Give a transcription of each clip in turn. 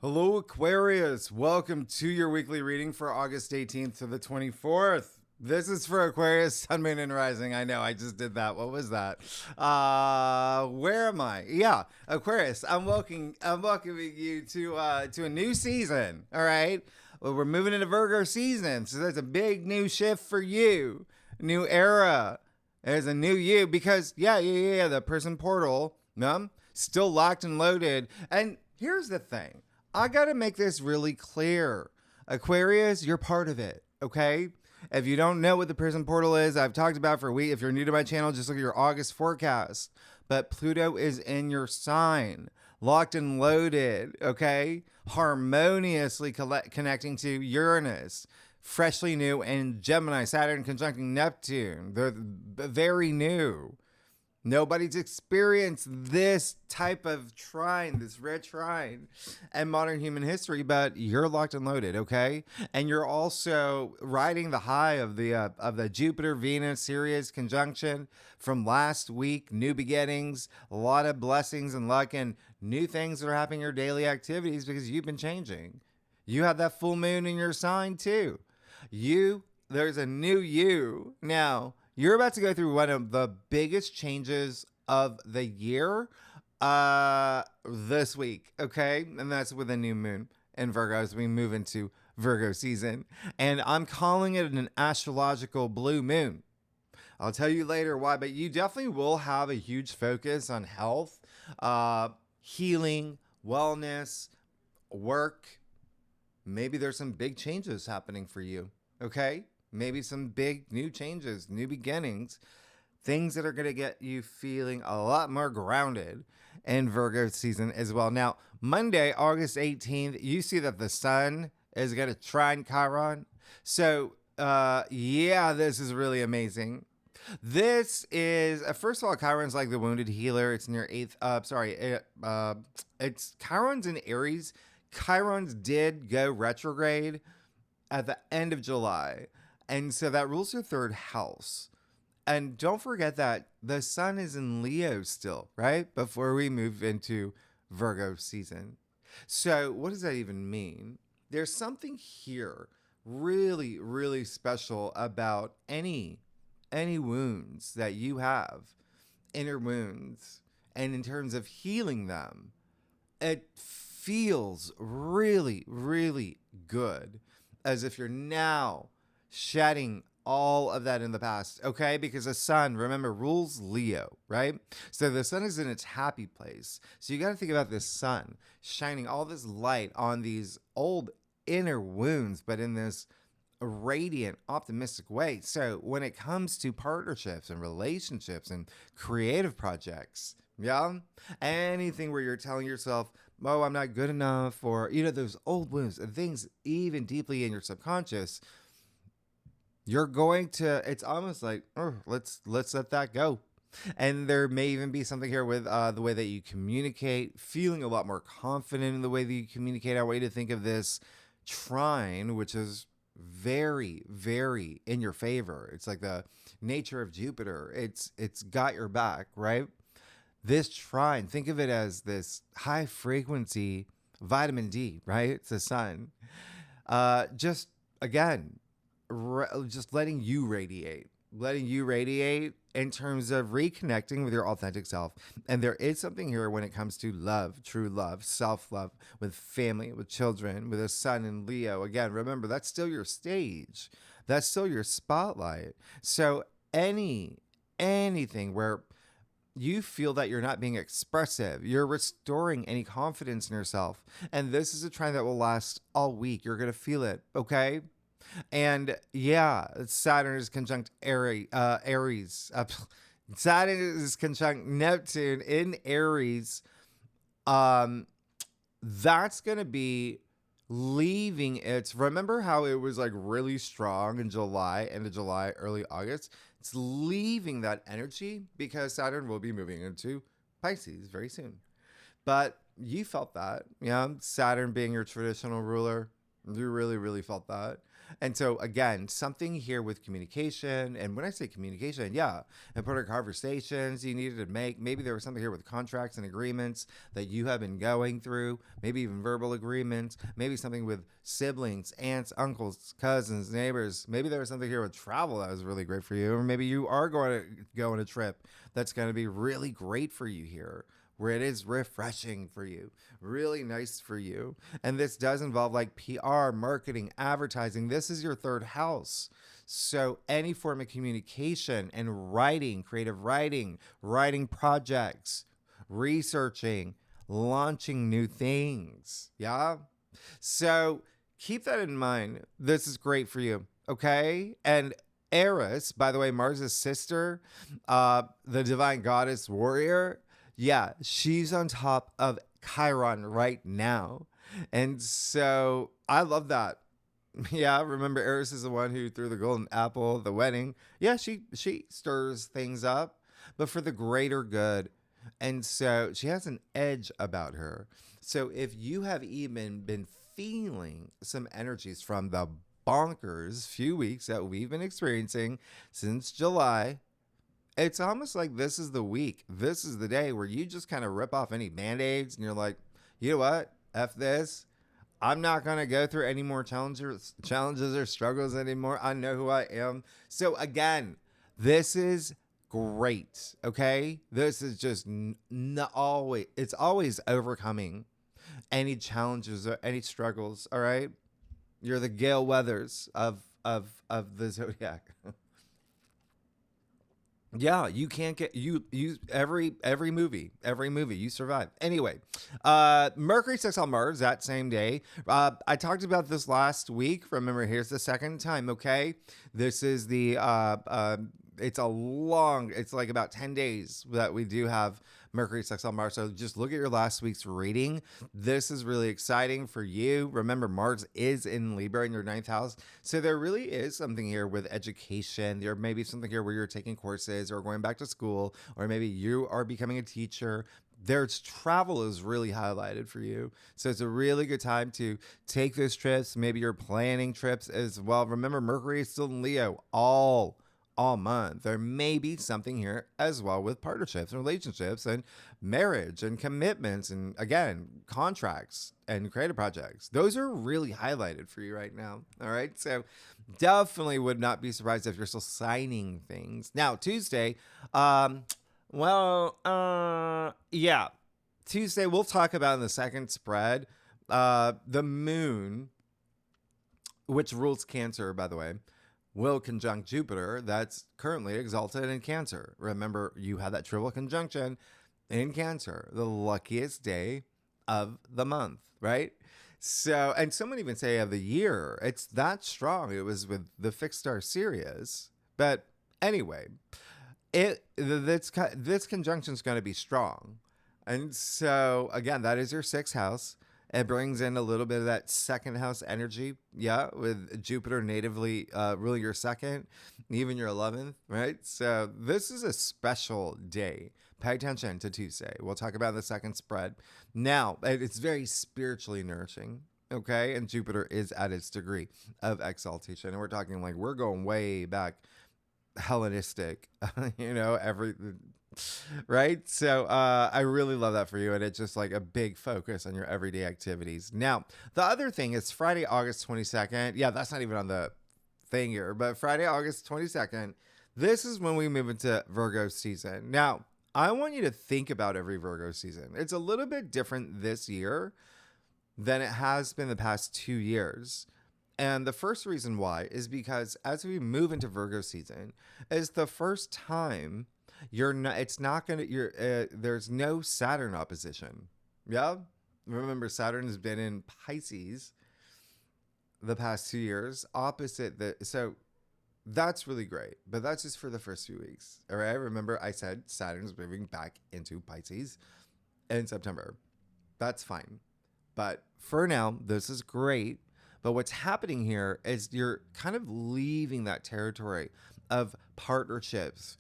Hello, Aquarius. Welcome to your weekly reading for August 18th to the 24th. This is for Aquarius, Sun, Moon, and Rising. I know, I just did that. What was that? Where am I? Yeah, Aquarius. I'm welcoming you to a new season. All right. Well, we're moving into Virgo season, so that's a big new shift for you. New era. There's a new you because the person portal, still locked and loaded. And here's the thing. I got to make this really clear. Aquarius, you're part of it, okay? If you don't know what the prison portal is, I've talked about for a week. If you're new to my channel, just look at your August forecast. But Pluto is in your sign, locked and loaded, okay? Harmoniously connecting to Uranus, freshly new, and Gemini, Saturn conjuncting Neptune. They're very new. Nobody's experienced this type of trine, this red trine, in modern human history, but you're locked and loaded, okay? And you're also riding the high of the Jupiter, Venus, Sirius conjunction from last week. New beginnings, a lot of blessings and luck, and new things that are happening in your daily activities because you've been changing. You have that full moon in your sign too. There's a new you now. You're about to go through one of the biggest changes of the year this week, okay? And that's with a new moon in Virgo as we move into Virgo season. And I'm calling it an astrological blue moon. I'll tell you later why, but you definitely will have a huge focus on health, healing, wellness, work. Maybe there's some big changes happening for you, okay? Maybe some big new changes, new beginnings, things that are going to get you feeling a lot more grounded in Virgo season as well. Now, Monday, August 18th, you see that the sun is going to trine Chiron. So, this is really amazing. This is, first of all, Chiron's like the wounded healer. It's in your eighth, it's Chiron's in Aries. Chiron's did go retrograde at the end of July. And so that rules your third house. And don't forget that the sun is in Leo still, right? Before we move into Virgo season. So what does that even mean? There's something here really, really special about any wounds that you have, inner wounds, and in terms of healing them, it feels really, really good as if you're now shedding all of that in the past, okay? Because the sun, remember, rules Leo, right? So the sun is in its happy place. So you got to think about this sun shining all this light on these old inner wounds, but in this radiant, optimistic way. So when it comes to partnerships and relationships and creative projects, anything where you're telling yourself, oh, I'm not good enough, or, those old wounds and things even deeply in your subconscious, you're going to, it's almost like, let's let that go. And there may even be something here with the way that you communicate, feeling a lot more confident in the way that you communicate. I want you to think of this trine, which is very, very in your favor. It's like the nature of Jupiter. It's got your back, right? This trine, think of it as this high frequency vitamin D, right? It's the sun. Just again, just letting you radiate in terms of reconnecting with your authentic self. And there is something here when it comes to love, true love, self-love, with family, with children, with a sun in Leo. Again, remember, that's still your stage. That's still your spotlight. So anything where you feel that you're not being expressive, you're restoring any confidence in yourself. And this is a trend that will last all week. You're going to feel it, okay? And Saturn is conjunct Aries. Saturn is conjunct Neptune in Aries. That's going to be leaving its, remember how it was like really strong in July, end of July, early August? It's leaving that energy because Saturn will be moving into Pisces very soon. But you felt that, Saturn being your traditional ruler, you really, really felt that. And so again, something here with communication. And when I say communication, yeah, important conversations you needed to make. Maybe there was something here with contracts and agreements that you have been going through, maybe even verbal agreements, maybe something with siblings, aunts, uncles, cousins, neighbors. Maybe there was something here with travel that was really great for you. Or maybe you are going to go on a trip that's going to be really great for you here, where it is refreshing for you, really nice for you. And this does involve like PR, marketing, advertising. This is your third house. So any form of communication and writing, creative writing, writing projects, researching, launching new things. Yeah. So keep that in mind. This is great for you. Okay. And Eris, by the way, Mars' sister, the divine goddess warrior, yeah, she's on top of Chiron right now. And so I love that. Yeah, remember Eris is the one who threw the golden apple at the wedding. Yeah, she stirs things up, but for the greater good. And so she has an edge about her. So if you have even been feeling some energies from the bonkers few weeks that we've been experiencing since July, it's almost like this is the week. This is the day where you just kind of rip off any band-aids and you're like, you know what? F this. I'm not going to go through any more challenges or struggles anymore. I know who I am. So again, this is great. Okay. This is just always, it's always overcoming any challenges or any struggles. All right. You're the Gale Weathers of the zodiac. Yeah, you can't get you every movie you survive. Anyway, Mercury sextile Mars that same day. I talked about this last week. Remember, here's the second time. Okay, this is the it's like about 10 days that we do have Mercury sextile Mars. So just look at your last week's reading. This is really exciting for you. Remember, Mars is in Libra in your 9th house. So there really is something here with education. There may be something here where you're taking courses or going back to school, or maybe you are becoming a teacher. There's travel is really highlighted for you. So it's a really good time to take those trips. Maybe you're planning trips as well. Remember, Mercury is still in Leo all month. There may be something here as well with partnerships and relationships and marriage and commitments and again, contracts and creative projects. Those are really highlighted for you right now. All right. So definitely would not be surprised if you're still signing things. Now, Tuesday, yeah. Tuesday, we'll talk about in the second spread, the moon, which rules Cancer, by the way, will conjunct Jupiter that's currently exalted in Cancer. Remember, you had that triple conjunction in Cancer, the luckiest day of the month, right? So, and someone even say of the year, it's that strong. It was with the fixed star Sirius. But anyway, this conjunction is going to be strong. And so, again, that is your 6th house. It brings in a little bit of that 2nd house energy. Yeah, with Jupiter natively ruling your 2nd, even your 11th, right? So this is a special day. Pay attention to Tuesday. We'll talk about the second spread. Now, it's very spiritually nourishing, okay? And Jupiter is at its degree of exaltation. And we're talking like we're going way back Hellenistic, right? So I really love that for you. And it's just like a big focus on your everyday activities. Now, the other thing is Friday, August 22nd. Yeah, that's not even on the thing here, but Friday, August 22nd, this is when we move into Virgo season. Now, I want you to think about every Virgo season. It's a little bit different this year than it has been the past 2 years. And the first reason why is because as we move into Virgo season, is the first time there's no Saturn opposition. Yeah. Remember, Saturn has been in Pisces the past 2 years, so that's really great, but that's just for the first few weeks. All right. Remember, I said Saturn's moving back into Pisces in September. That's fine. But for now, this is great. But what's happening here is you're kind of leaving that territory of partnerships,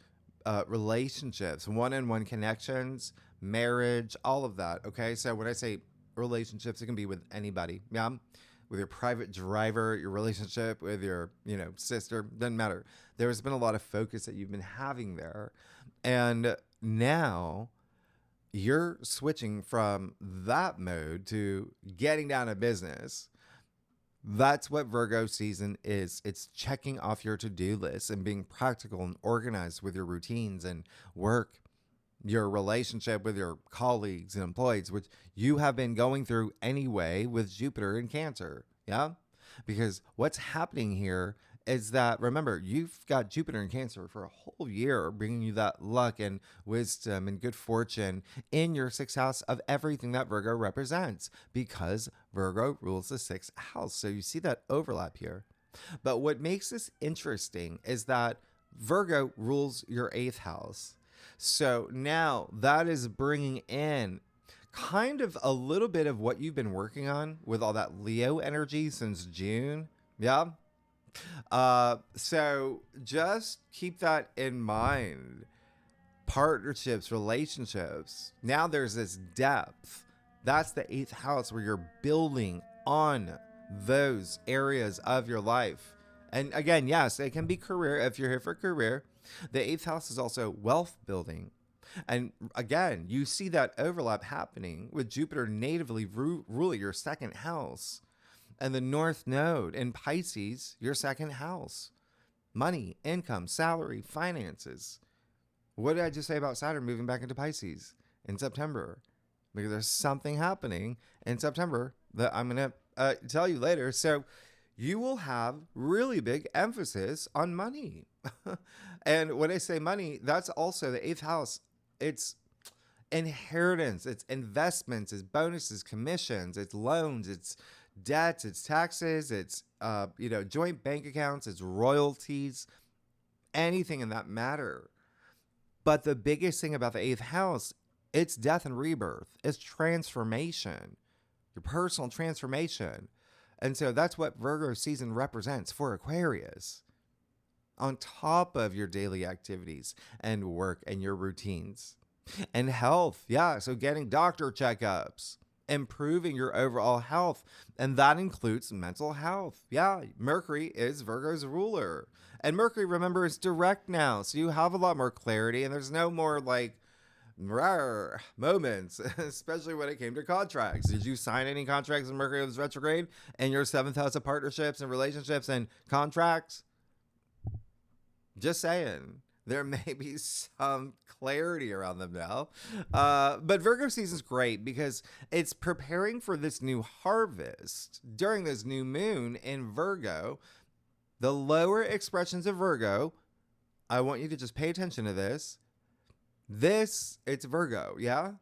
relationships, one-on-one connections, marriage, all of that. Okay. So when I say relationships, it can be with anybody. Yeah. with your private driver, your relationship with your, sister, doesn't matter. There's been a lot of focus that you've been having there. And now you're switching from that mode to getting down to business. That's what Virgo season is. It's checking off your to-do list and being practical and organized with your routines and work, your relationship with your colleagues and employees, which you have been going through anyway with Jupiter in Cancer. Yeah? Because what's happening here is that, remember, you've got Jupiter in Cancer for a whole year, bringing you that luck and wisdom and good fortune in your sixth house of everything that Virgo represents, because Virgo rules the sixth house. So you see that overlap here. But what makes this interesting is that Virgo rules your eighth house. So now that is bringing in kind of a little bit of what you've been working on with all that Leo energy since June. Yeah. So just keep that in mind. Partnerships, relationships. Now there's this depth. That's the eighth house where you're building on those areas of your life. And again, yes, it can be career if you're here for career. The eighth house is also wealth building. And again, you see that overlap happening with Jupiter natively ruling your second house. And the North Node in Pisces, your second house. Money, income, salary, finances. What did I just say about Saturn moving back into Pisces in September? Because there's something happening in September that I'm going to tell you later. So you will have really big emphasis on money. And when I say money, that's also the eighth house. It's inheritance, it's investments, it's bonuses, commissions, it's loans, it's debts, it's taxes, it's joint bank accounts, it's royalties, anything in that matter. But the biggest thing about the eighth house, it's death and rebirth. It's transformation, your personal transformation. And so that's what Virgo season represents for Aquarius. On top of your daily activities and work and your routines. And health, yeah, so getting doctor checkups, improving your overall health. And that includes mental health. Yeah, Mercury is Virgo's ruler. And Mercury, remember, is direct now. So you have a lot more clarity and there's no more like rare moments, especially when it came to contracts. Did you sign any contracts when Mercury was retrograde in your seventh house of partnerships and relationships and contracts? Just saying. There may be some clarity around them now. But Virgo season's great because it's preparing for this new harvest during this new moon in Virgo. The lower expressions of Virgo, I want you to just pay attention to this. It's Virgo, yeah?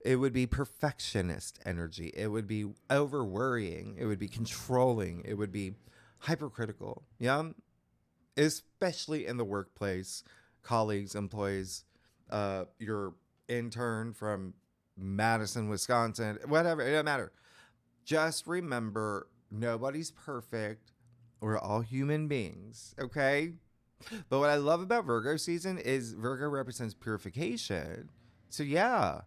It would be perfectionist energy. It would be over worrying. It would be controlling. It would be hypercritical, yeah? Especially in the workplace, colleagues, employees, your intern from Madison, Wisconsin, whatever, it doesn't matter. Just remember, nobody's perfect. We're all human beings, okay? But what I love about Virgo season is Virgo represents purification. So yeah,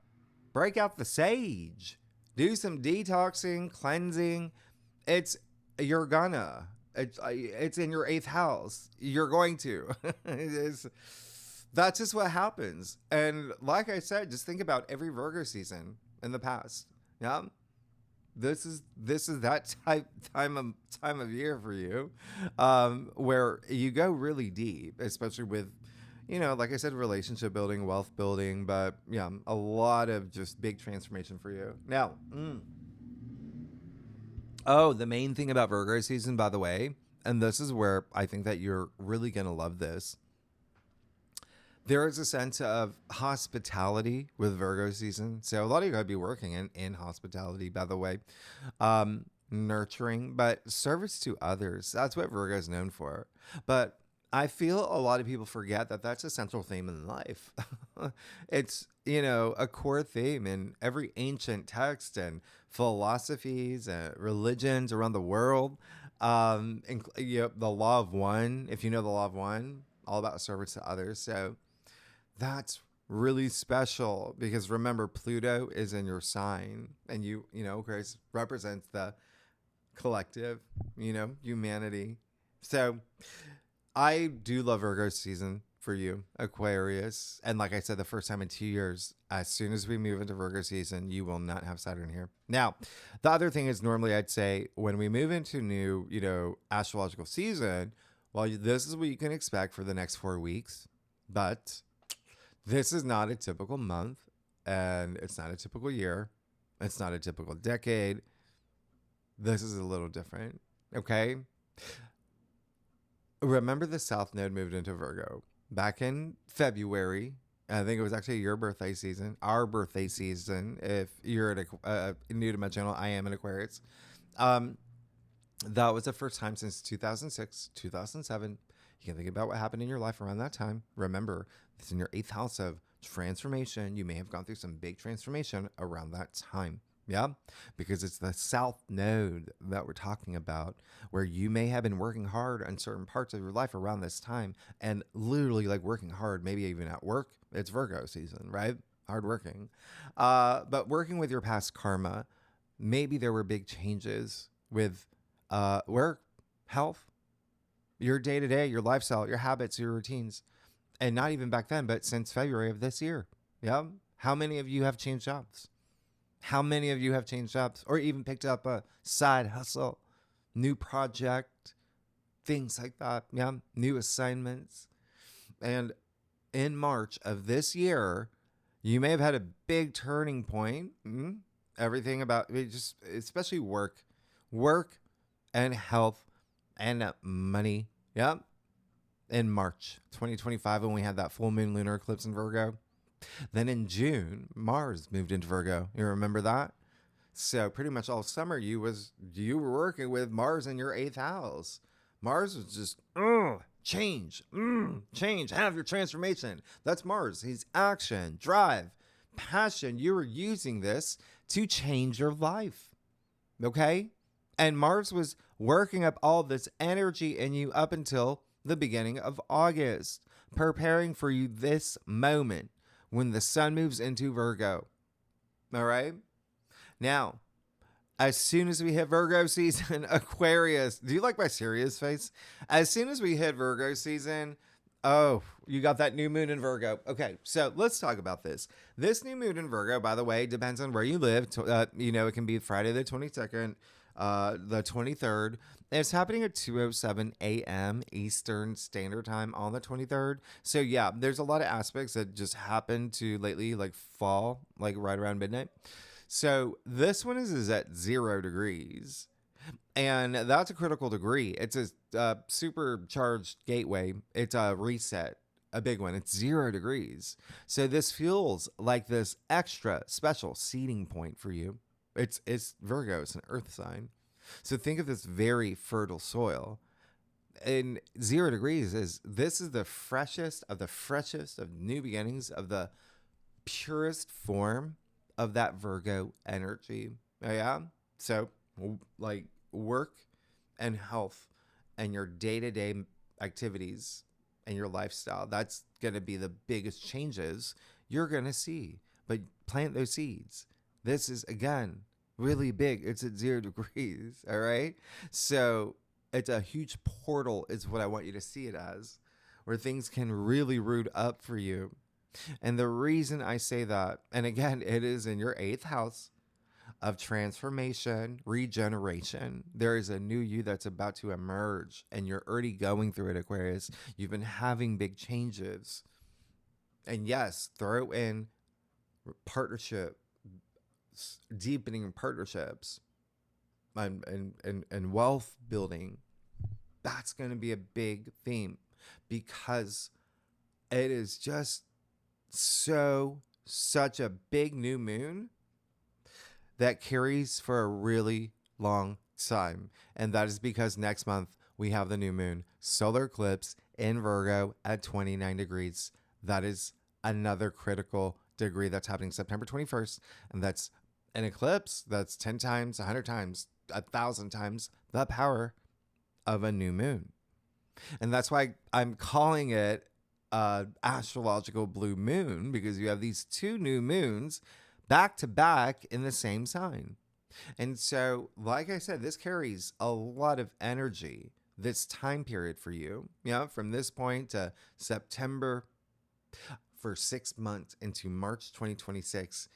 break out the sage. Do some detoxing, cleansing. You're gonna. It's in your eighth house. You're going to. That's just what happens. And like I said, just think about every Virgo season in the past. Yeah. This is that time of year for you, where you go really deep, especially with, like I said, relationship building, wealth building, but yeah, a lot of just big transformation for you. Now, oh, the main thing about Virgo season, by the way, and this is where I think that you're really going to love this. There is a sense of hospitality with Virgo season. So a lot of you could be working in hospitality, by the way, nurturing, but service to others. That's what Virgo is known for. But I feel a lot of people forget that that's a central theme in life. It's, a core theme in every ancient text and philosophies and religions around the world. The law of one, if you know the law of one, all about service to others. So that's really special because remember, Pluto is in your sign and Aquarius represents the collective, humanity. So I do love Virgo season for you, Aquarius. And like I said, the first time in 2 years, as soon as we move into Virgo season, you will not have Saturn here. Now, the other thing is normally I'd say when we move into new, astrological season, well, this is what you can expect for the next 4 weeks. But this is not a typical month, and it's not a typical year. It's not a typical decade. This is a little different, okay? Remember the South Node moved into Virgo back in February. I think it was actually your birthday season, our birthday season. If you're new to my channel, I am an Aquarius. That was the first time since 2006, 2007. You can think about what happened in your life around that time. Remember, it's in your 8th house of transformation. You may have gone through some big transformation around that time. Yeah, because it's the South Node that we're talking about, where you may have been working hard on certain parts of your life around this time, and literally like working hard, maybe even at work. It's Virgo season, right? Hard working. But working with your past karma, maybe there were big changes with work, health, your day-to-day, your lifestyle, your habits, your routines. And not even back then, but since February of this year. Yeah. How many of you have changed jobs? How many of you have changed jobs or even picked up a side hustle, new project, things like that? Yeah. New assignments. And in March of this year, you may have had a big turning point. Everything about it, just especially work and health and money. Yep. In March 2025, when we had that full moon lunar eclipse in Virgo. Then in June, Mars moved into Virgo. You remember that? So pretty much all summer you were working with Mars in your 8th house. Mars was just change, have your transformation. That's Mars. He's action, drive, passion. You were using this to change your life. Okay? And Mars was working up all this energy in you up until the beginning of August, preparing for you this moment when the sun moves into Virgo. All right? Now, as soon as we hit Virgo season, Aquarius, do you like my serious face? As soon as we hit Virgo season, oh, you got that new moon in Virgo. Okay, so let's talk about this. This new moon in Virgo, by the way, depends on where you live. It can be Friday the 22nd, the 23rd. It's happening at 2:07 a.m. Eastern Standard Time on the 23rd. So yeah, there's a lot of aspects that just happen to lately like fall, like right around midnight. So this one is at 0 degrees. And that's a critical degree. It's a supercharged gateway. It's a reset, a big one. It's 0 degrees. So this feels like this extra special seeding point for you. It's Virgo. It's an earth sign. So think of this very fertile soil. And 0 degrees is the freshest of new beginnings, of the purest form of that Virgo energy. Yeah. So like work and health and your day-to-day activities and your lifestyle, that's going to be the biggest changes you're going to see. But plant those seeds. This is, again, really big. It's at 0 degrees. All right. So it's a huge portal is what I want you to see it as, where things can really root up for you. And the reason I say that, and again, it is in your 8th house of transformation, regeneration. There is a new you that's about to emerge, and you're already going through it, Aquarius. You've been having big changes. And yes, throw in partnership, deepening partnerships, and wealth building. That's going to be a big theme, because it is just such a big new moon that carries for a really long time. And that is because next month we have the new moon solar eclipse in Virgo at 29 degrees. That is another critical degree that's happening September 21st. And that's an eclipse that's 10 times, 100 times, 1,000 times the power of a new moon. And that's why I'm calling it astrological blue moon, because you have these two new moons back to back in the same sign. And so, like I said, this carries a lot of energy, this time period for you. Yeah, from this point to September, for 6 months into March 2026.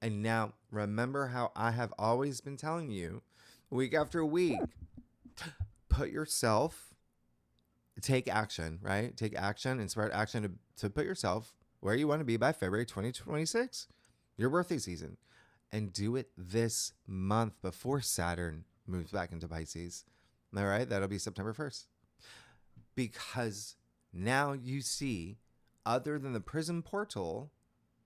And now, remember how I have always been telling you, week after week, put yourself, take action, right? Take action, inspired action to put yourself where you want to be by February 2026, your birthday season. And do it this month before Saturn moves back into Pisces. All right, that'll be September 1st. Because now you see, other than the prison portal,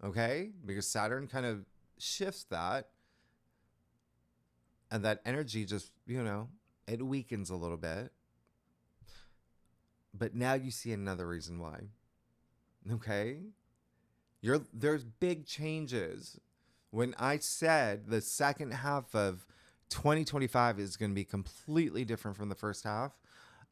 okay, because Saturn kind of shifts that, and that energy just, it weakens a little bit. But now you see another reason why. Okay? There's big changes. When I said the second half of 2025 is going to be completely different from the first half,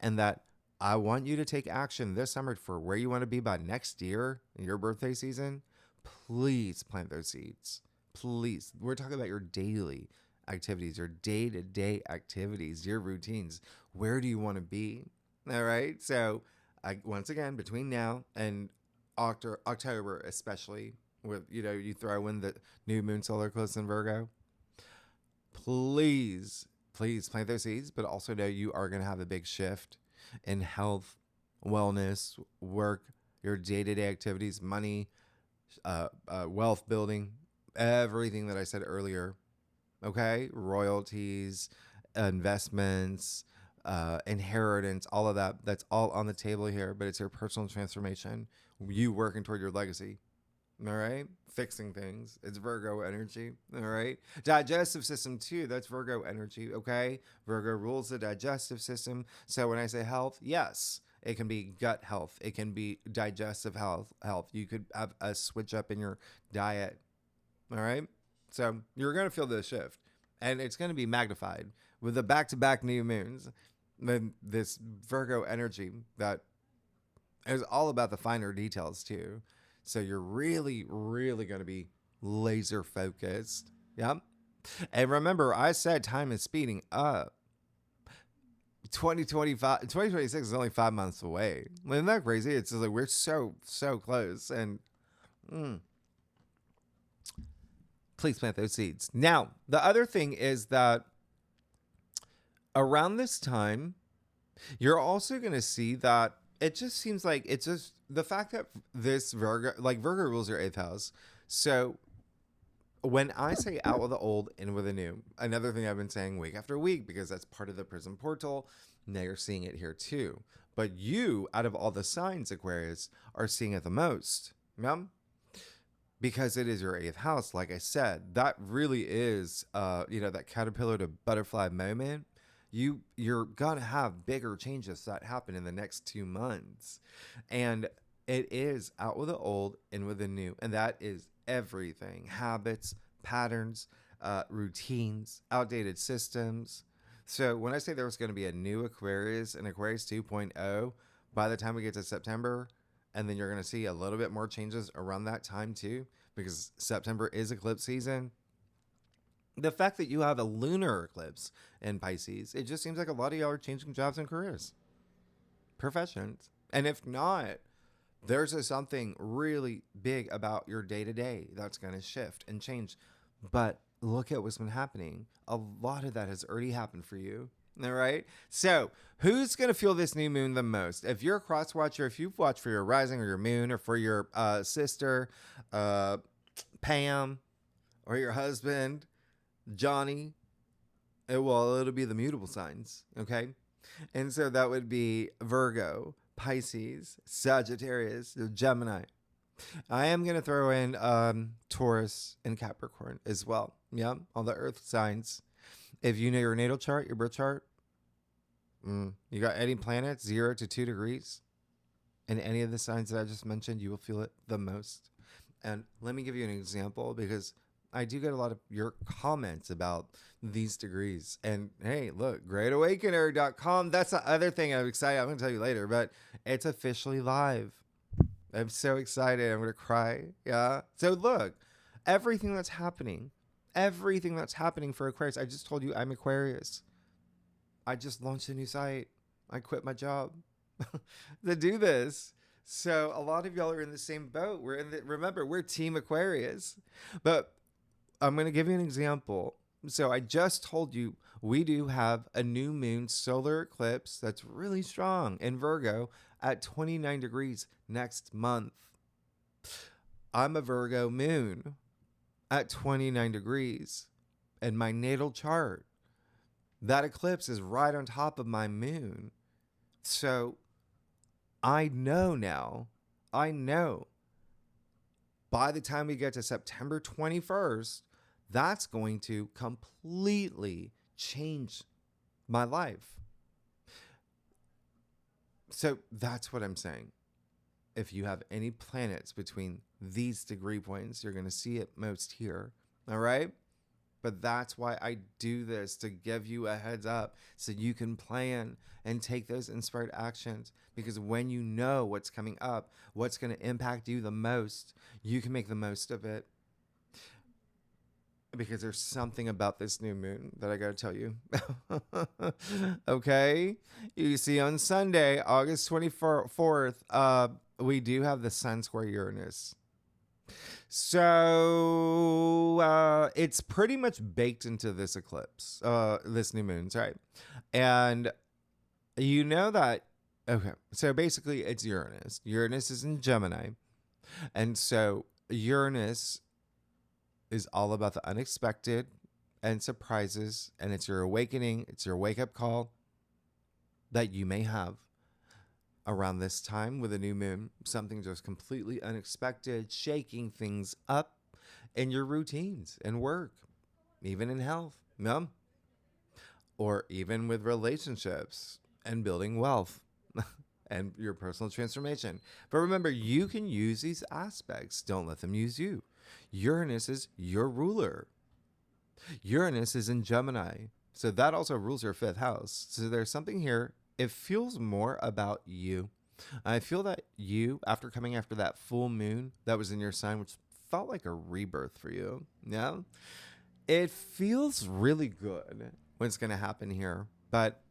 and that I want you to take action this summer for where you want to be by next year, your birthday season, please plant those seeds. Please. We're talking about your daily activities, your day-to-day activities, your routines. Where do you want to be? All right. So once again, between now and October, especially with, you throw in the new moon solar eclipse in Virgo, please plant those seeds, but also know you are going to have a big shift in health, wellness, work, your day-to-day activities, money, wealth building, everything that I said earlier. Okay. Royalties, investments, inheritance, all of that. That's all on the table here, but it's your personal transformation. You working toward your legacy. All right. Fixing things. It's Virgo energy. All right. Digestive system too. That's Virgo energy. Okay. Virgo rules the digestive system. So when I say health, yes, it can be gut health. It can be digestive health. You could have a switch up in your diet. All right. So you're going to feel this shift, and it's going to be magnified with the back-to-back new moons. Then this Virgo energy that is all about the finer details too. So you're really, really going to be laser focused. Yep. And remember, I said time is speeding up. 2026 is only 5 months away. Isn't that crazy? It's just like we're so close. And please plant those seeds. Now, the other thing is that around this time, you're also going to see that it just seems like it's just the fact that this Virgo rules your 8th house. So when I say out with the old, in with the new, another thing I've been saying week after week, because that's part of the prison portal. Now you're seeing it here too. But you, out of all the signs, Aquarius, are seeing it the most. Yeah? Because it is your 8th house, like I said. That really is, that caterpillar to butterfly moment. You're going to have bigger changes that happen in the next 2 months. And it is out with the old, in with the new. And that is everything. Habits, patterns, routines, outdated systems. So when I say there was going to be a new Aquarius, an Aquarius 2.0, by the time we get to September, and then you're going to see a little bit more changes around that time too, because September is eclipse season. The fact that you have a lunar eclipse in Pisces, it just seems like a lot of y'all are changing jobs and careers, professions. And if not, there's something really big about your day-to-day that's going to shift and change. But look at what's been happening. A lot of that has already happened for you. All right. So who's going to feel this new moon the most? If you're a cross watcher, if you've watched for your rising or your moon, or for your sister, Pam, or your husband, Johnny, it'll be the mutable signs. Okay. And so that would be Virgo, Pisces, Sagittarius, Gemini. I am going to throw in Taurus and Capricorn as well. Yeah. All the earth signs. If you know your natal chart, your birth chart, you got any planets 0 to 2 degrees in any of the signs that I just mentioned, you will feel it the most. And let me give you an example, because I do get a lot of your comments about these degrees. And hey, look, greatawakener.com. That's the other thing I'm excited. I'm going to tell you later, but it's officially live. I'm so excited. I'm going to cry. Yeah. So look, everything that's happening everything that's happening for Aquarius. I just told you I'm Aquarius. I just launched a new site. I quit my job to do this. So a lot of y'all are in the same boat. Remember, we're Team Aquarius. But I'm going to give you an example. So I just told you we do have a new moon solar eclipse that's really strong in Virgo at 29 degrees next month. I'm a Virgo moon at 29 degrees in my natal chart. That eclipse is right on top of my moon. So I know by the time we get to September 21st, that's going to completely change my life. So that's what I'm saying. If you have any planets between these degree points, you're going to see it most here. All right? But that's why I do this, to give you a heads up so you can plan and take those inspired actions. Because when you know what's coming up, what's going to impact you the most, you can make the most of it. Because there's something about this new moon that I got to tell you. Okay? You see, on Sunday, August 24th, we do have the Sun square Uranus. So it's pretty much baked into this eclipse, this new moon, right? And you know that, okay, so basically it's Uranus. Uranus is in Gemini. And so Uranus is all about the unexpected and surprises, and it's your awakening, it's your wake-up call that you may have around this time with a new moon. Something just completely unexpected, shaking things up in your routines and work, even in health, or even with relationships and building wealth and your personal transformation. But remember, you can use these aspects. Don't let them use you. Uranus is your ruler. Uranus is in Gemini. So that also rules your 5th house. So there's something here. It feels more about you. I feel that you, after coming after that full moon that was in your sign, which felt like a rebirth for you. Yeah. It feels really good what's going to happen here. But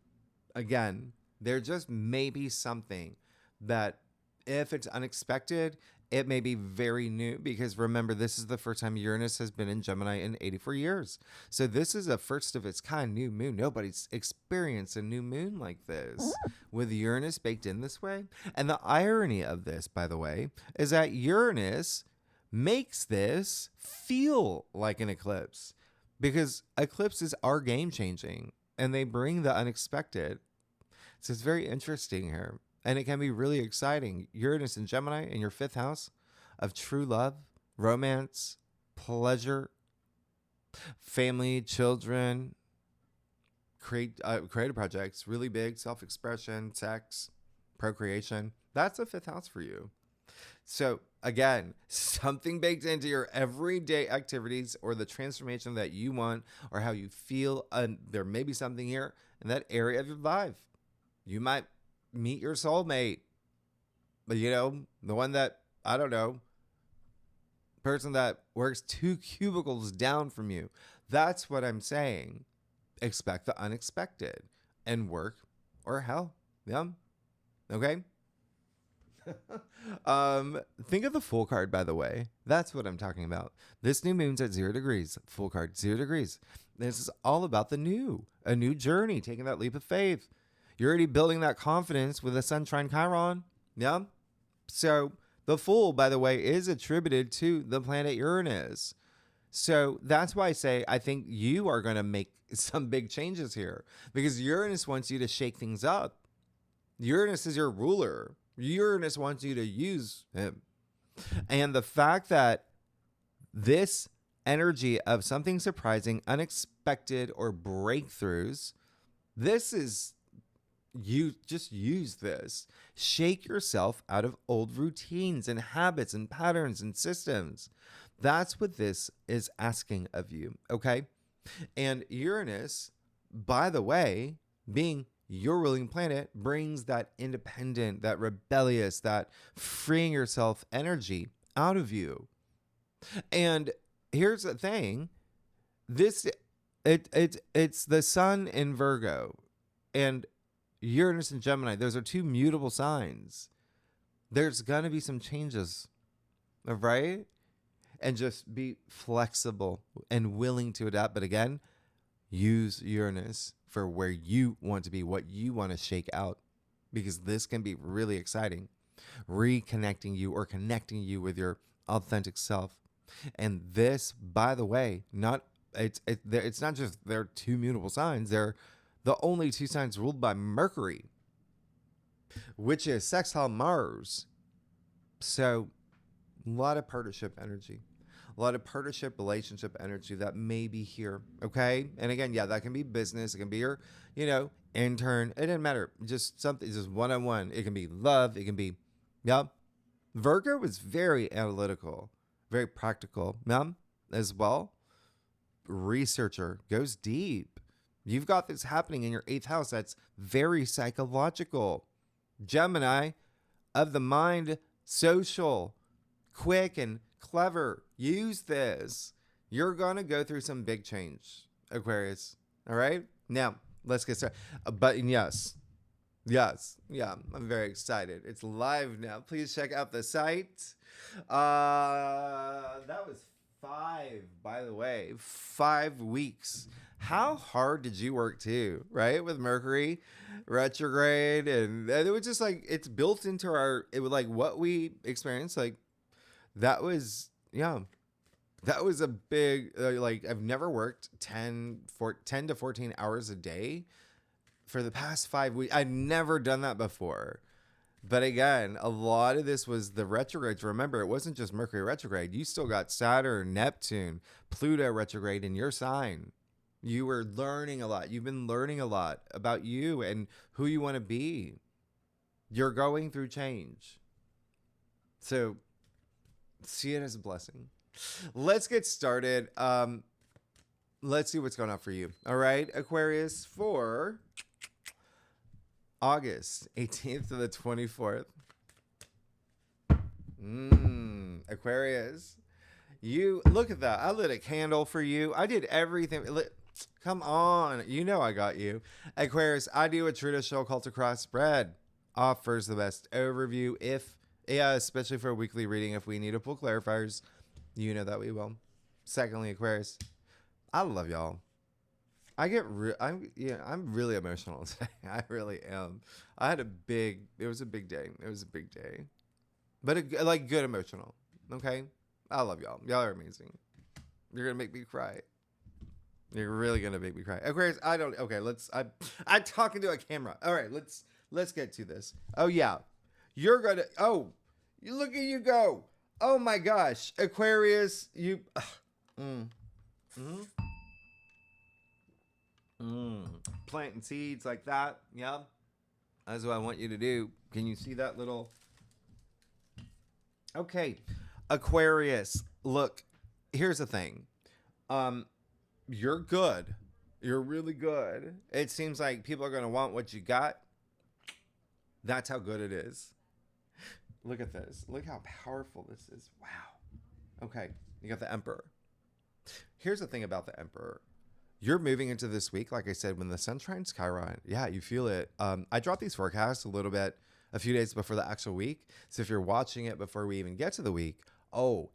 again, there just may be something that if it's unexpected, it may be very new, because remember, this is the first time Uranus has been in Gemini in 84 years. So this is a first of its kind new moon. Nobody's experienced a new moon like this with Uranus baked in this way. And the irony of this, by the way, is that Uranus makes this feel like an eclipse, because eclipses are game changing and they bring the unexpected. So it's very interesting here. And it can be really exciting. Uranus in Gemini in your 5th house of true love, romance, pleasure, family, children, creative projects, really big, self-expression, sex, procreation. That's a 5th house for you. So again, something baked into your everyday activities or the transformation that you want or how you feel. There may be something here in that area of your life. You might meet your soulmate, but the one that, I don't know, person that works 2 cubicles down from you. That's what I'm saying. Expect the unexpected in work or hell. Yeah. Okay. Think of the Fool card, by the way. That's what I'm talking about. This new moon's at 0 degrees. Fool card, 0 degrees. This is all about a new journey, taking that leap of faith. You're already building that confidence with a Sun trine Chiron. Yeah. So the Fool, by the way, is attributed to the planet Uranus. So that's why I say I think you are going to make some big changes here, because Uranus wants you to shake things up. Uranus is your ruler. Uranus wants you to use him. And the fact that this energy of something surprising, unexpected, or breakthroughs, this is, you just use this. Shake yourself out of old routines and habits and patterns and systems. That's what this is asking of you, okay? And Uranus, by the way, being your ruling planet, brings that independent, that rebellious, that freeing yourself energy out of you. And here's the thing. This it's the sun in Virgo and Uranus and Gemini. Those are two mutable signs. There's gonna be some changes, right? And just be flexible and willing to adapt. But again, use Uranus for where you want to be, what you want to shake out, because this can be really exciting, reconnecting you or connecting you with your authentic self. And this, by the way, it's not just they're two mutable signs. They're the only two signs ruled by Mercury, which is sextile Mars. So a lot of partnership energy, a lot of partnership relationship energy that may be here. Okay. And again, yeah, that can be business. It can be your, intern. It doesn't matter. Just something, just one-on-one. It can be love. It can be, yeah. Virgo is very analytical, very practical, as well. Researcher, goes deep. You've got this happening in your 8th house. That's very psychological. Gemini, of the mind, social, quick and clever. Use this. You're going to go through some big change, Aquarius. All right? Now, let's get started. But yes, yeah, I'm very excited. It's live now. Please check out the site. That was 5, by the way. 5 weeks. How hard did you work too, right? With Mercury retrograde, and it was just like, it's built into it was like what we experienced. Like that was a big, I've never worked 10 to 14 hours a day for the past 5 weeks. I'd never done that before. But again, a lot of this was the retrogrades. Remember, it wasn't just Mercury retrograde. You still got Saturn, Neptune, Pluto retrograde in your sign. You were learning a lot. You've been learning a lot about you and who you want to be. You're going through change. So see it as a blessing. Let's get started. Let's see what's going on for you. All right, Aquarius, for August 18th to the 24th. Aquarius, you look at that. I lit a candle for you. I did everything. Come on. You know I got you. Aquarius, I do a traditional cult across spread. Offers the best overview especially for a weekly reading. If we need to pull clarifiers, you know that we will. Secondly, Aquarius, I love y'all. I'm really emotional today. I really am. It was a big day. But good emotional. Okay? I love y'all. Y'all are amazing. You're going to make me cry. You're really going to make me cry. Aquarius, I'm talking to a camera. All right, let's get to this. Oh yeah. Look at you go. Oh my gosh. Aquarius, planting seeds like that. Yeah. That's what I want you to do. Can you see that little? Okay. Aquarius, look, here's the thing. You're good. You're really good. It seems like people are going to want what you got. That's how good it is. Look at this. Look how powerful this is. Wow. Okay. You got the Emperor. Here's the thing about the Emperor. You're moving into this week, like I said, when the sun shines Chiron. Yeah, you feel it. I dropped these forecasts a few days before the actual week. So if you're watching it before we even get to the week,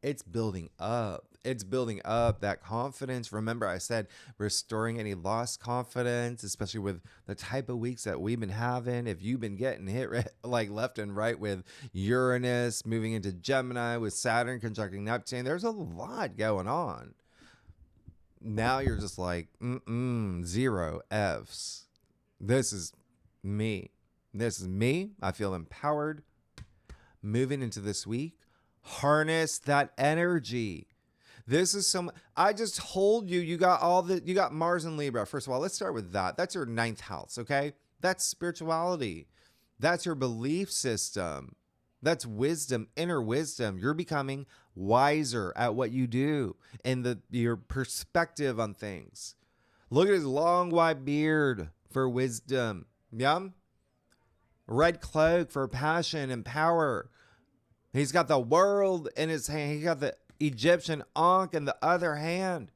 it's building up. It's building up that confidence. Remember, I said restoring any lost confidence, especially with the type of weeks that we've been having. If you've been getting hit like left and right with Uranus moving into Gemini, with Saturn conjuncting Neptune, there's a lot going on. Now you're just like, 0 Fs. This is me. I feel empowered. Moving into this week, harness that energy. This is I just told you, you got Mars and Libra. First of all, let's start with that. That's your 9th house, okay? That's spirituality. That's your belief system. That's wisdom, inner wisdom. You're becoming wiser at what you do and your perspective on things. Look at his long white beard for wisdom. Yeah? Red cloak for passion and power. He's got the world in his hand. He got the Egyptian Ankh in the other hand.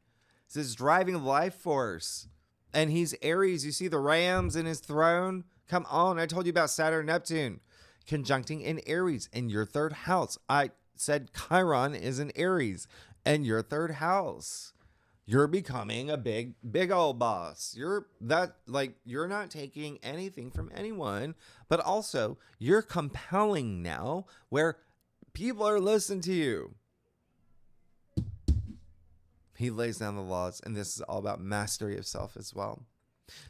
It's his driving life force. And he's Aries. You see the rams in his throne? Come on. I told you about Saturn, Neptune conjuncting in Aries in your third house. I said Chiron is in Aries and your third house. You're becoming a big old boss. You're not taking anything from anyone, but also you're compelling now where people are listening to you. He lays down the laws, and this is all about mastery of self as well.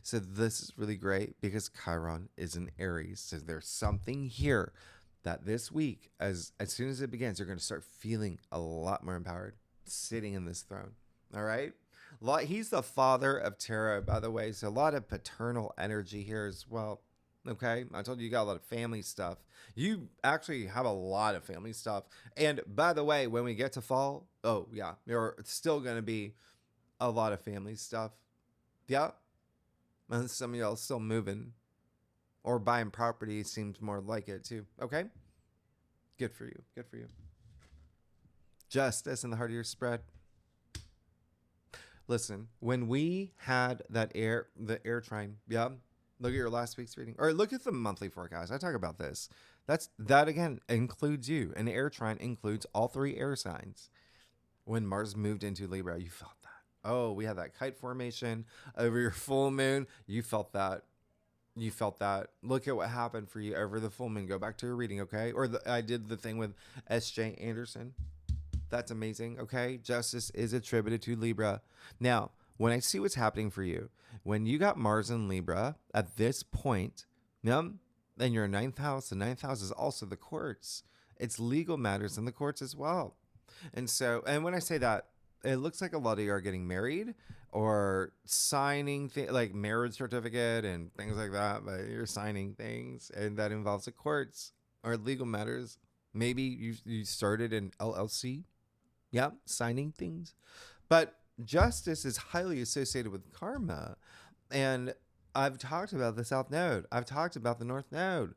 So this is really great because Chiron is in Aries. So there's something here that this week, as soon as it begins, you're going to start feeling a lot more empowered sitting in this throne. All right. He's the father of tarot, by the way. So a lot of paternal energy here as well. Okay. I told you got a lot of family stuff. You actually have a lot of family stuff. And by the way, when we get to fall, oh yeah, there's still going to be a lot of family stuff. Yeah. And some of y'all still moving or buying property seems more like it too. Okay. Good for you. Good for you. Justice in the heart of your spread. Listen, when we had the air trine, yeah, look at your last week's reading, or look at the monthly forecast. I talk about this. That again includes you. An air trine includes all three air signs. When Mars moved into Libra, you felt that. Oh, we had that kite formation over your full moon. You felt that. You felt that. Look at what happened for you over the full moon. Go back to your reading, okay? Or I did the thing with S.J. Anderson. That's amazing, okay? Justice is attributed to Libra. Now, when I see what's happening for you, when you got Mars in Libra at this point, then your ninth house, the ninth house is also the courts. It's legal matters in the courts as well. And when I say that, it looks like a lot of you are getting married or signing like marriage certificate and things like that, but you're signing things and that involves the courts or legal matters. Maybe you started an LLC. Yeah, signing things. But justice is highly associated with karma. And I've talked about the South Node. I've talked about the North Node.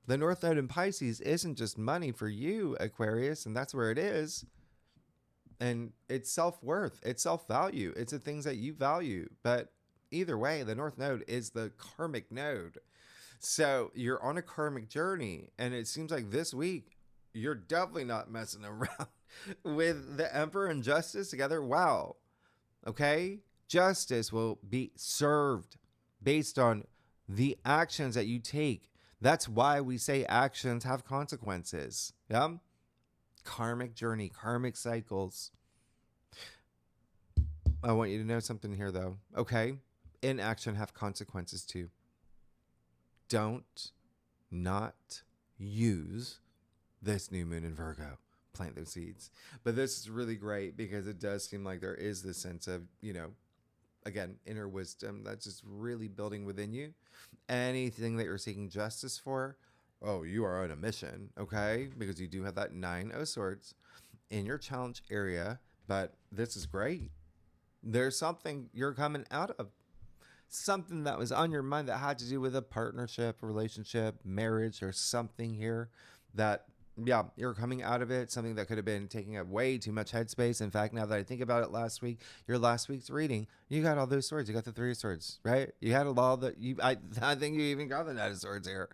The North Node in Pisces isn't just money for you, Aquarius, and that's where it is. And it's self-worth. It's self-value. It's the things that you value. But either way, the North Node is the karmic node. So you're on a karmic journey. And it seems like this week, you're definitely not messing around with the Emperor and Justice together. Wow. Okay. Justice will be served based on the actions that you take. That's why we say actions have consequences. Yeah. Karmic journey, karmic cycles. I want you to know something here though. Okay. Inaction have consequences too. Don't not use this new moon in Virgo. Plant those seeds. But this is really great because it does seem like there is this sense of, again, inner wisdom that's just really building within you. Anything that you're seeking justice for, oh, you are on a mission, okay? Because you do have that 9 of Swords in your challenge area. But this is great. There's something you're coming out of. Something that was on your mind that had to do with a partnership, relationship, marriage, or something here that, yeah, you're coming out of it. Something that could have been taking up way too much headspace. In fact, now that I think about it, your last week's reading, you got all those swords. You got the 3 of Swords, right? You had a lot that I think you even got the 9 of Swords here.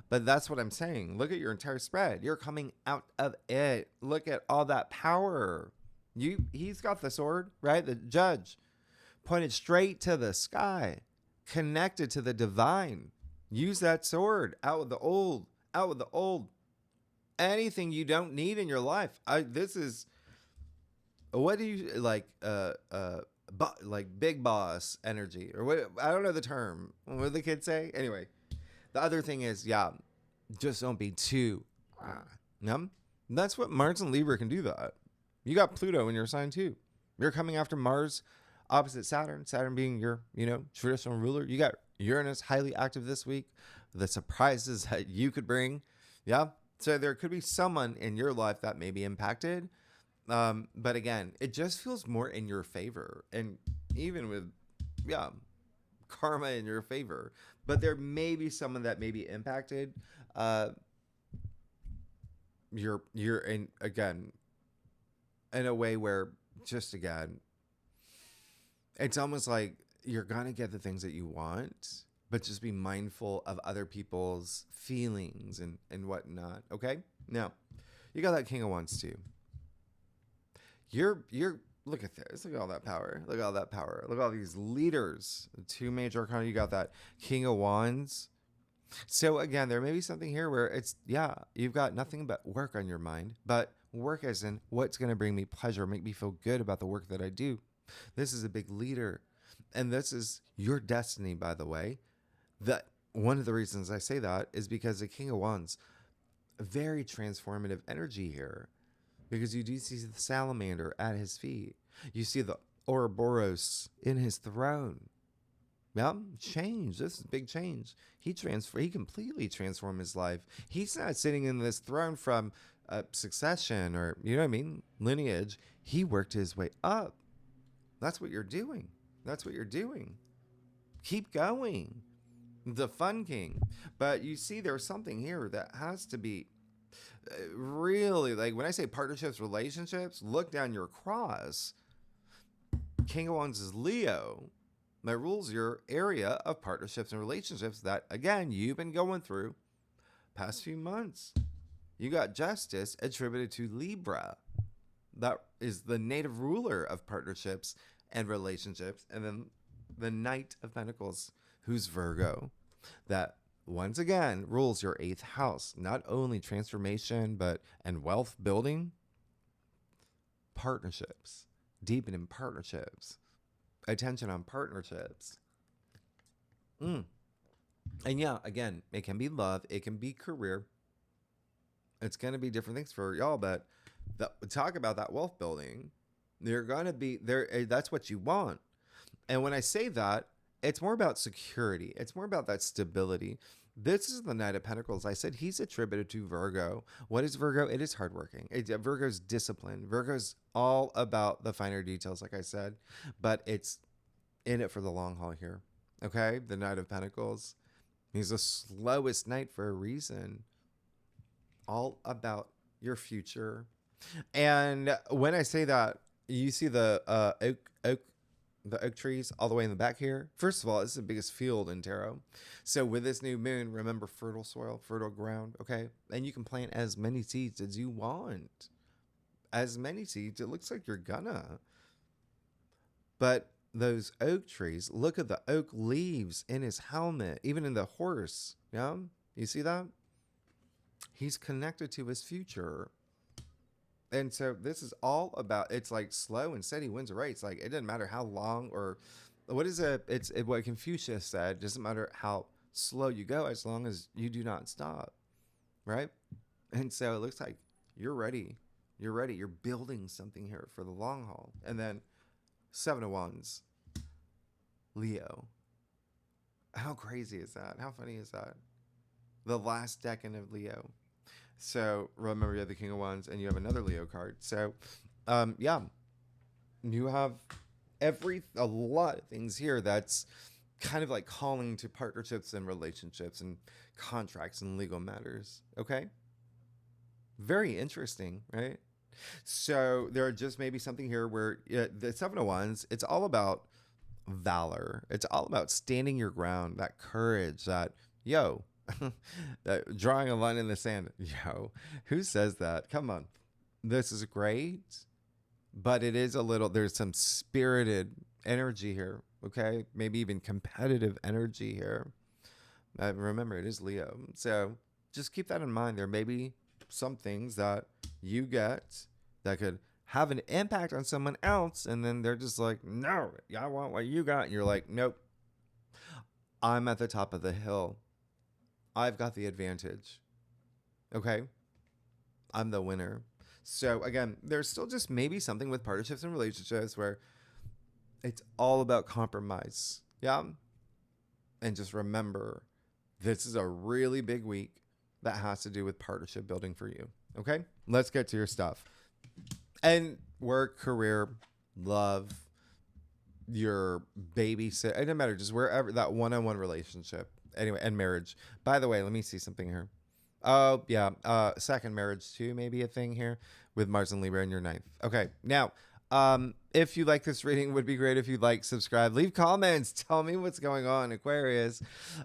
But that's what I'm saying. Look at your entire spread. You're coming out of it. Look at all that power. He's got the sword, right? The judge pointed straight to the sky, connected to the divine. Use that sword. Out with the old. Out with the old. Anything you don't need in your life. This is, what do you like? Like big boss energy, or what? I don't know the term. What do the kids say? Anyway, the other thing is, yeah, just don't be too numb. That's what Mars and Libra can do. That you got Pluto in your sign too. You're coming after Mars, opposite Saturn. Saturn being your, traditional ruler. You got Uranus highly active this week. The surprises that you could bring, yeah. So there could be someone in your life that may be impacted. But again, it just feels more in your favor. And even with, karma in your favor. But there may be someone that may be impacted. You're in a way where, just again, It's almost like you're going to get the things that you want, but just be mindful of other people's feelings and whatnot. Okay. Now, you got that King of Wands too. You're look at this. Look at all that power. Look at all that power. Look at all these leaders. The two major arcana. You got that King of Wands. So again, there may be something here where it's, yeah, you've got nothing but work on your mind, but work as in what's going to bring me pleasure, make me feel good about the work that I do. This is a big leader. And this is your destiny, by the way. That one of the reasons I say that is because the King of Wands, very transformative energy here, because you do see the salamander at his feet. You see the Ouroboros in his throne. Yeah, change. This is a big change. He completely transformed his life. He's not sitting in this throne from succession or, you know what I mean, lineage. He worked his way up. That's what you're doing. That's what you're doing. Keep going. The fun king. But you see there's something here that has to be really, like when I say partnerships, relationships, look down your cross. King of Wands is Leo. That rules your area of partnerships and relationships that, again, you've been going through past few months. You got justice attributed to Libra. That is the native ruler of partnerships and relationships. And then the Knight of Pentacles, who's Virgo. That, once again, rules your 8th house. Not only transformation, but and wealth building. Partnerships. Deepening partnerships. Attention on partnerships. And yeah, again, it can be love, it can be career. It's going to be different things for y'all, but talk about that wealth building. They're going to be there. That's what you want. And when I say that, it's more about security. It's more about that stability. This is the Knight of Pentacles. I said he's attributed to Virgo. What is Virgo? It is hardworking. Virgo's discipline. Virgo's all about the finer details, like I said, but it's in it for the long haul here. Okay? The Knight of Pentacles. He's the slowest knight for a reason. All about your future. And when I say that, you see the oak trees all the way in the back here. First of all, this is the biggest field in tarot. So with this new moon, remember fertile soil, fertile ground, okay? And you can plant as many seeds as you want. As many seeds, it looks like you're gonna. But those oak trees, look at the oak leaves in his helmet, even in the horse, yeah? You see that? He's connected to his future. And so this is all about, it's like slow and steady wins a race. Like it doesn't matter how long or what is what Confucius said. It doesn't matter how slow you go as long as you do not stop. Right. And so it looks like you're ready. You're ready. You're building something here for the long haul. And then 7 of Wands, Leo. How crazy is that? How funny is that? The last decan of Leo. So remember, you have the King of Wands and you have another Leo card. So, yeah, you have a lot of things here that's kind of like calling to partnerships and relationships and contracts and legal matters. Okay. Very interesting, right? So there just may be something here where the 7 of Wands, it's all about valor. It's all about standing your ground, that courage, that, drawing a line in the sand. Who says that? Come on. This is great, but it is there's some spirited energy here. Okay. Maybe even competitive energy here. Remember, it is Leo. So just keep that in mind. There may be some things that you get that could have an impact on someone else. And then they're just like, no, I want what you got. And you're like, nope, I'm at the top of the hill. I've got the advantage. Okay. I'm the winner. So again, there's still just maybe something with partnerships and relationships where it's all about compromise. Yeah. And just remember, this is a really big week that has to do with partnership building for you. Okay. Let's get to your stuff. And work, career, love, your babysit. It doesn't matter. Just wherever, that one-on-one relationship. Anyway, and marriage. By the way, let me see something here. Oh, second marriage too, maybe a thing here with Mars and Libra in your 9th. Okay, now, If you like this reading, it would be great if you'd like, subscribe, leave comments, tell me what's going on, Aquarius.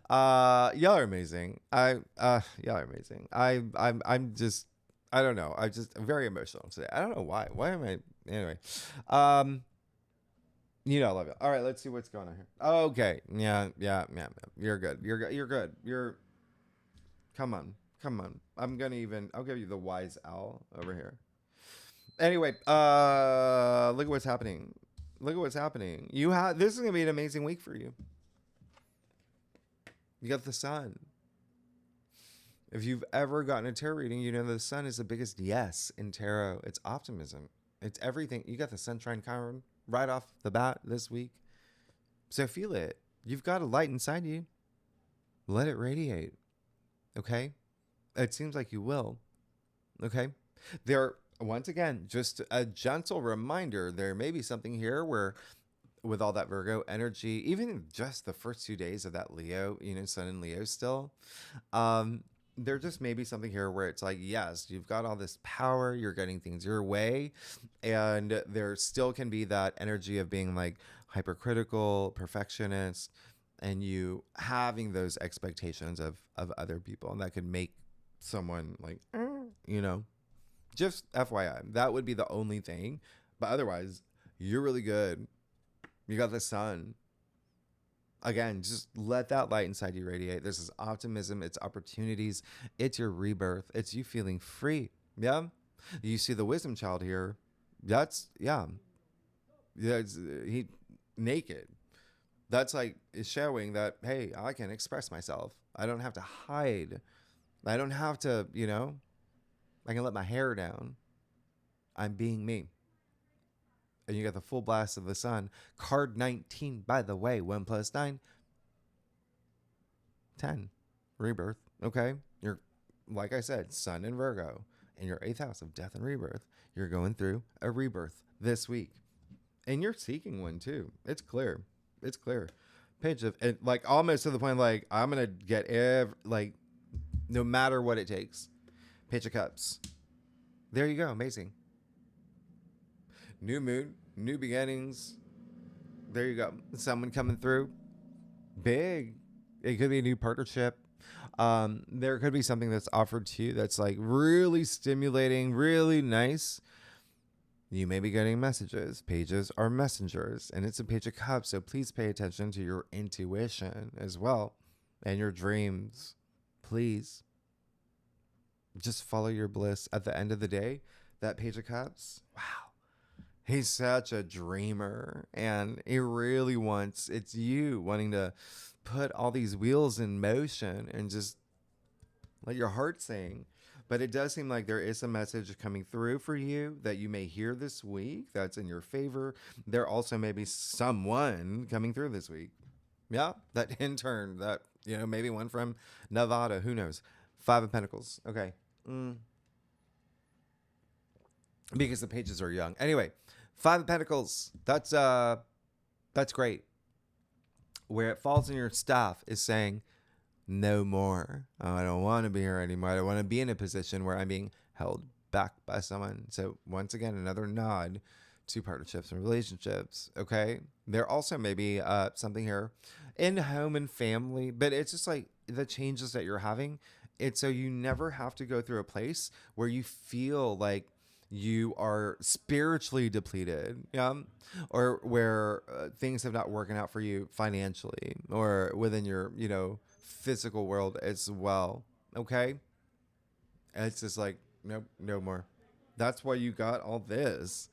Y'all are amazing. Y'all are amazing. I'm just, I don't know. I'm very emotional today. I don't know why. Why am I? Anyway, I love it. All right, let's see what's going on here. Okay, yeah. You're good. You're good. You're good. Come on. I'll give you the wise owl over here. Anyway, look at what's happening. This is gonna be an amazing week for you. You got the sun. If you've ever gotten a tarot reading, you know the sun is the biggest yes in tarot. It's optimism. It's everything. You got the sunshine card right off the bat this week. So feel it. You've got a light inside you. Let it radiate. Okay? It seems like you will. Okay? Once again, just a gentle reminder, there may be something here where with all that Virgo energy, even just the first 2 days of that Leo, sun in Leo still, there just may be something here where it's like, yes, you've got all this power, you're getting things your way, and there still can be that energy of being like hypercritical, perfectionist, and you having those expectations of other people, and that could make someone like, just FYI, that would be the only thing. But otherwise, you're really good. You got the sun. Again, just let that light inside you radiate. This is optimism. It's opportunities. It's your rebirth. It's you feeling free. Yeah. You see the wisdom child here. He naked. That's like is showing that, hey, I can express myself. I don't have to hide. I don't have to, I can let my hair down. I'm being me. And you got the full blast of the sun. Card 19, by the way, 1 + 9, 10. Rebirth. Okay? You're, like I said, sun in Virgo. In your 8th house of death and rebirth. You're going through a rebirth this week. And you're seeking one too. It's clear. Page of, like almost to the point, like, I'm going to get no matter what it takes. Page of Cups. There you go. Amazing. New moon, new beginnings. There you go. Someone coming through. Big. It could be a new partnership. There could be something that's offered to you that's like really stimulating, really nice. You may be getting messages. Pages are messengers, and it's a Page of Cups. So please pay attention to your intuition as well and your dreams. Please. Just follow your bliss. At the end of the day, that Page of Cups, wow. He's such a dreamer, and he really it's you wanting to put all these wheels in motion and just let your heart sing. But it does seem like there is a message coming through for you that you may hear this week that's in your favor. There also may be someone coming through this week. Yeah, that intern, that, maybe one from Nevada, who knows? 5 of Pentacles. Okay. Because the pages are young. Anyway, 5 of Pentacles. That's great. Where it falls in your staff is saying, no more. Oh, I don't want to be here anymore. I don't want to be in a position where I'm being held back by someone. So once again, another nod to partnerships and relationships. Okay. There also may be something here in home and family, but it's just like the changes that you're having. It's so you never have to go through a place where you feel like you are spiritually depleted, or where things have not working out for you financially or within your, physical world as well. Okay. And it's just like, nope, no more. That's why you got all this.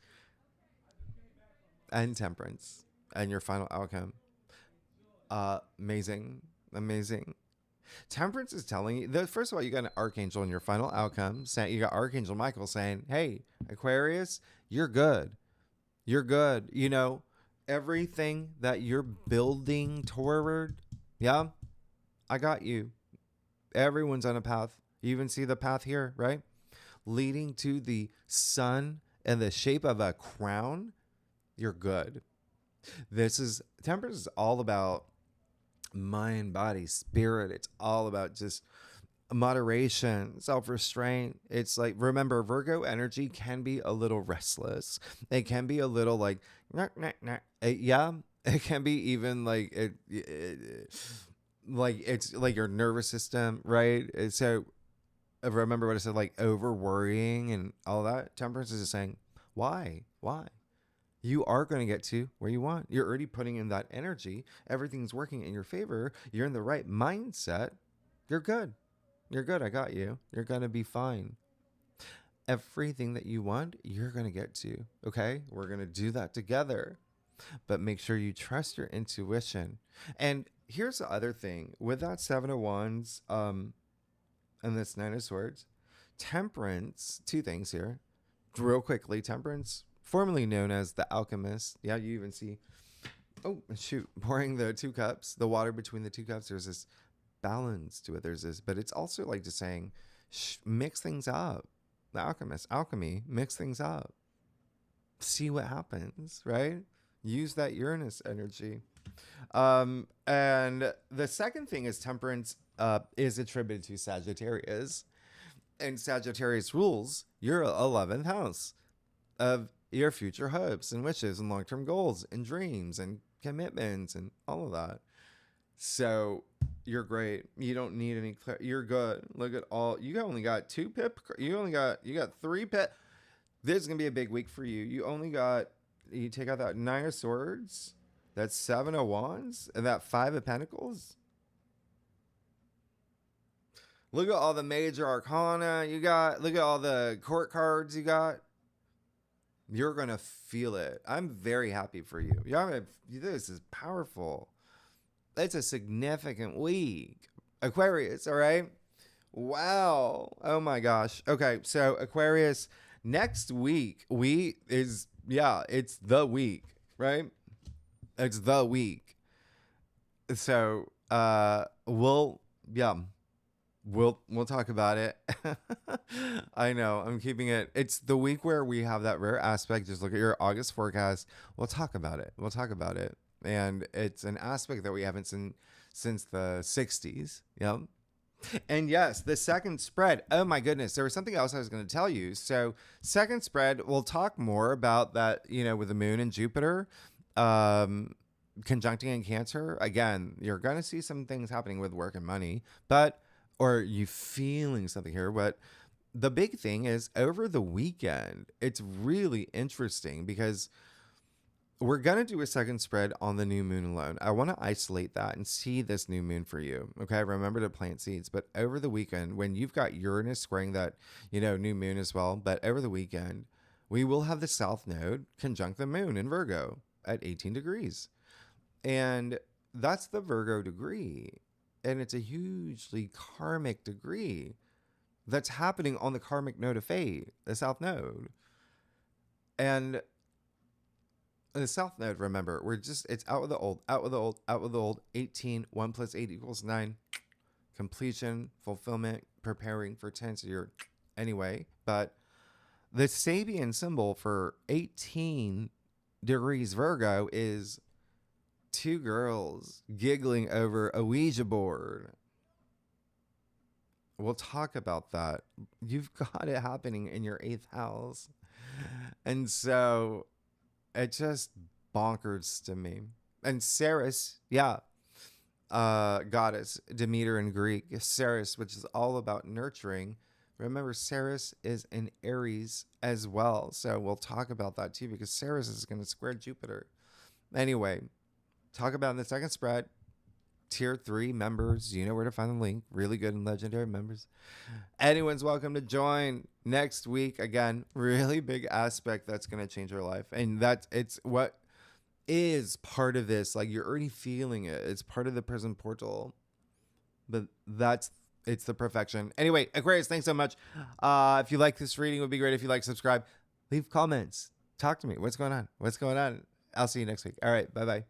And Temperance and your final outcome. Amazing. Temperance is telling you, first of all, you got an archangel in your final outcome. You got Archangel Michael saying, hey, Aquarius, you're good. Everything that you're building toward, I got you. Everyone's on a path. You even see the path here, right? Leading to the sun in the shape of a crown. You're good. Temperance is all about mind, body, spirit. It's all about just moderation, self-restraint. It's like, remember, Virgo energy can be a little restless. It can be a little like, nah, nah, nah. Yeah, it can be even like like it's like your nervous system, right? So remember what I said, like over worrying and all that. Temperance is just saying, why? You are going to get to where you want. You're already putting in that energy. Everything's working in your favor. You're in the right mindset. You're good. You're good. I got you. You're going to be fine. Everything that you want, you're going to get to. Okay? We're going to do that together. But make sure you trust your intuition. And here's the other thing. With that Seven of Wands and this Nine of Swords, Temperance, two things here. Real quickly, Temperance, formerly known as the alchemist. Yeah, you even see, oh, shoot, pouring the two cups, the water between the two cups. There's this balance to it. There's this, but it's also like just saying, mix things up. The alchemist, alchemy, mix things up. See what happens, right? Use that Uranus energy. And the second thing is Temperance is attributed to Sagittarius. And Sagittarius rules your 11th house of your future hopes and wishes and long-term goals and dreams and commitments and all of that. So you're great. You don't need any. You're good. Look at all. You only got 2 pip. You got 3 pip. This is gonna be a big week for you. You take out that 9 of Swords, that 7 of Wands, and that 5 of Pentacles. Look at all the major arcana you got. Look at all the court cards you got. You're going to feel it. I'm very happy for you. This is powerful. It's a significant week. Aquarius, all right? Wow. Oh my gosh. Okay, so Aquarius, next week, it's the week, right? It's the week. So, We'll talk about it. I know I'm keeping it. It's the week where we have that rare aspect. Just look at your August forecast. We'll talk about it. And it's an aspect that we haven't seen since the 60s. Yep. And yes, the second spread. Oh my goodness. There was something else I was going to tell you. So second spread, we'll talk more about that, with the moon and Jupiter, conjuncting in Cancer. Again, you're going to see some things happening with work and money, or you feeling something here. But the big thing is over the weekend, it's really interesting because we're going to do a second spread on the new moon alone. I want to isolate that and see this new moon for you. Okay. Remember to plant seeds, but over the weekend, when you've got Uranus squaring that, new moon as well, but over the weekend, we will have the South Node conjunct the moon in Virgo at 18 degrees. And that's the Virgo degree. And it's a hugely karmic degree that's happening on the karmic node of fate, the South Node. And the South Node, remember, it's out with the old, 18, 1 plus 8 equals 9. Completion, fulfillment, preparing for 10. So you're, anyway. But the Sabian symbol for 18 degrees Virgo is 2 girls giggling over a Ouija board. We'll talk about that. You've got it happening in your 8th house. And so it just bonkers to me. And Ceres, goddess, Demeter in Greek, Ceres, which is all about nurturing. Remember, Ceres is in Aries as well. So we'll talk about that too, because Ceres is going to square Jupiter. Anyway, talk about in the second spread, tier 3 members. You know where to find the link. Really good and legendary members. Anyone's welcome to join next week. Again, really big aspect that's going to change your life. And it's what is part of this. Like, you're already feeling it. It's part of the prison portal. But it's the perfection. Anyway, Aquarius, thanks so much. If you like this reading, it would be great if you subscribe. Leave comments. Talk to me. What's going on? I'll see you next week. All right. Bye-bye.